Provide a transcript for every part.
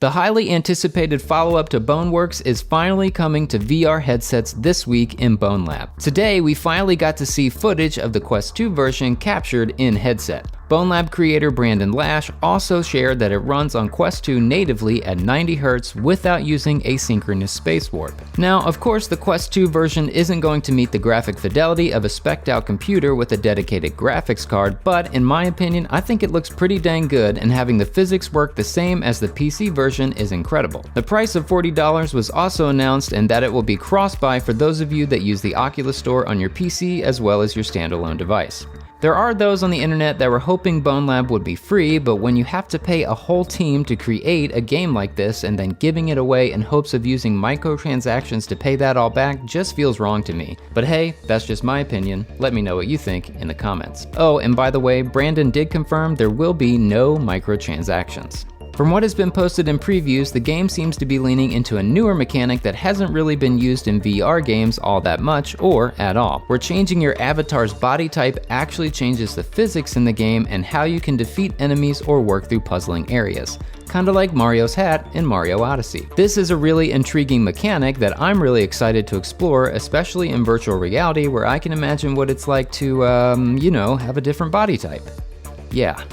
The highly anticipated follow-up to Boneworks is finally coming to VR headsets this week in Bonelab. Today, we finally got to see footage of the Quest 2 version captured in headset. Bonelab creator Brandon Lash also shared that it runs on Quest 2 natively at 90 Hz without using asynchronous space warp. Now, of course, the Quest 2 version isn't going to meet the graphic fidelity of a spec'd-out computer with a dedicated graphics card, but in my opinion, I think it looks pretty dang good, and having the physics work the same as the PC version is incredible. The price of $40 was also announced, and that it will be cross-buy for those of you that use the Oculus Store on your PC as well as your standalone device. There are those on the internet that were hoping Bonelab would be free, but when you have to pay a whole team to create a game like this and then giving it away in hopes of using microtransactions to pay that all back just feels wrong to me. But hey, that's just my opinion. Let me know what you think in the comments. Oh, and by the way, Brandon did confirm there will be no microtransactions. From what has been posted in previews, the game seems to be leaning into a newer mechanic that hasn't really been used in VR games all that much or at all, where changing your avatar's body type actually changes the physics in the game and how you can defeat enemies or work through puzzling areas. Kinda like Mario's hat in Mario Odyssey. This is a really intriguing mechanic that I'm really excited to explore, especially in virtual reality where I can imagine what it's like to, have a different body type. Yeah.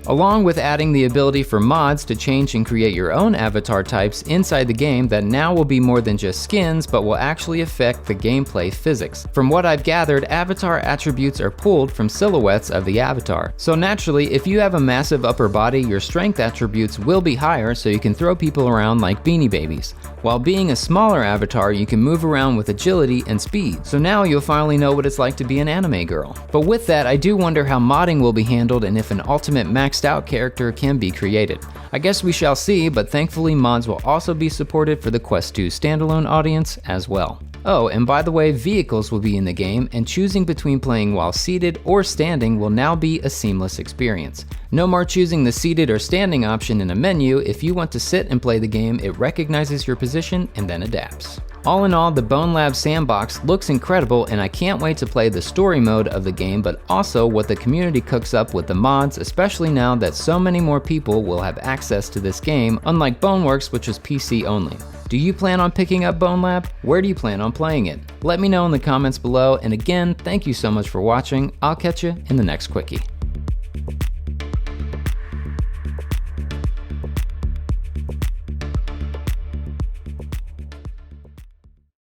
Along with adding the ability for mods to change and create your own avatar types inside the game that now will be more than just skins, but will actually affect the gameplay physics. From what I've gathered, avatar attributes are pulled from silhouettes of the avatar. So naturally, if you have a massive upper body, your strength attributes will be higher so you can throw people around like Beanie Babies. While being a smaller avatar, you can move around with agility and speed. So now you'll finally know what it's like to be an anime girl. But with that, I do wonder how modding will be handled and if an ultimate maxed out character can be created. I guess we shall see, but thankfully mods will also be supported for the Quest 2 standalone audience as well. Oh, and by the way, vehicles will be in the game, and choosing between playing while seated or standing will now be a seamless experience. No more choosing the seated or standing option in a menu. If you want to sit and play the game, it recognizes your position and then adapts. All in all, the Bonelab sandbox looks incredible, and I can't wait to play the story mode of the game, but also what the community cooks up with the mods, especially now that so many more people will have access to this game, unlike Boneworks, which was PC only. Do you plan on picking up Bonelab? Where do you plan on playing it? Let me know in the comments below, and again, thank you so much for watching. I'll catch you in the next Quickie.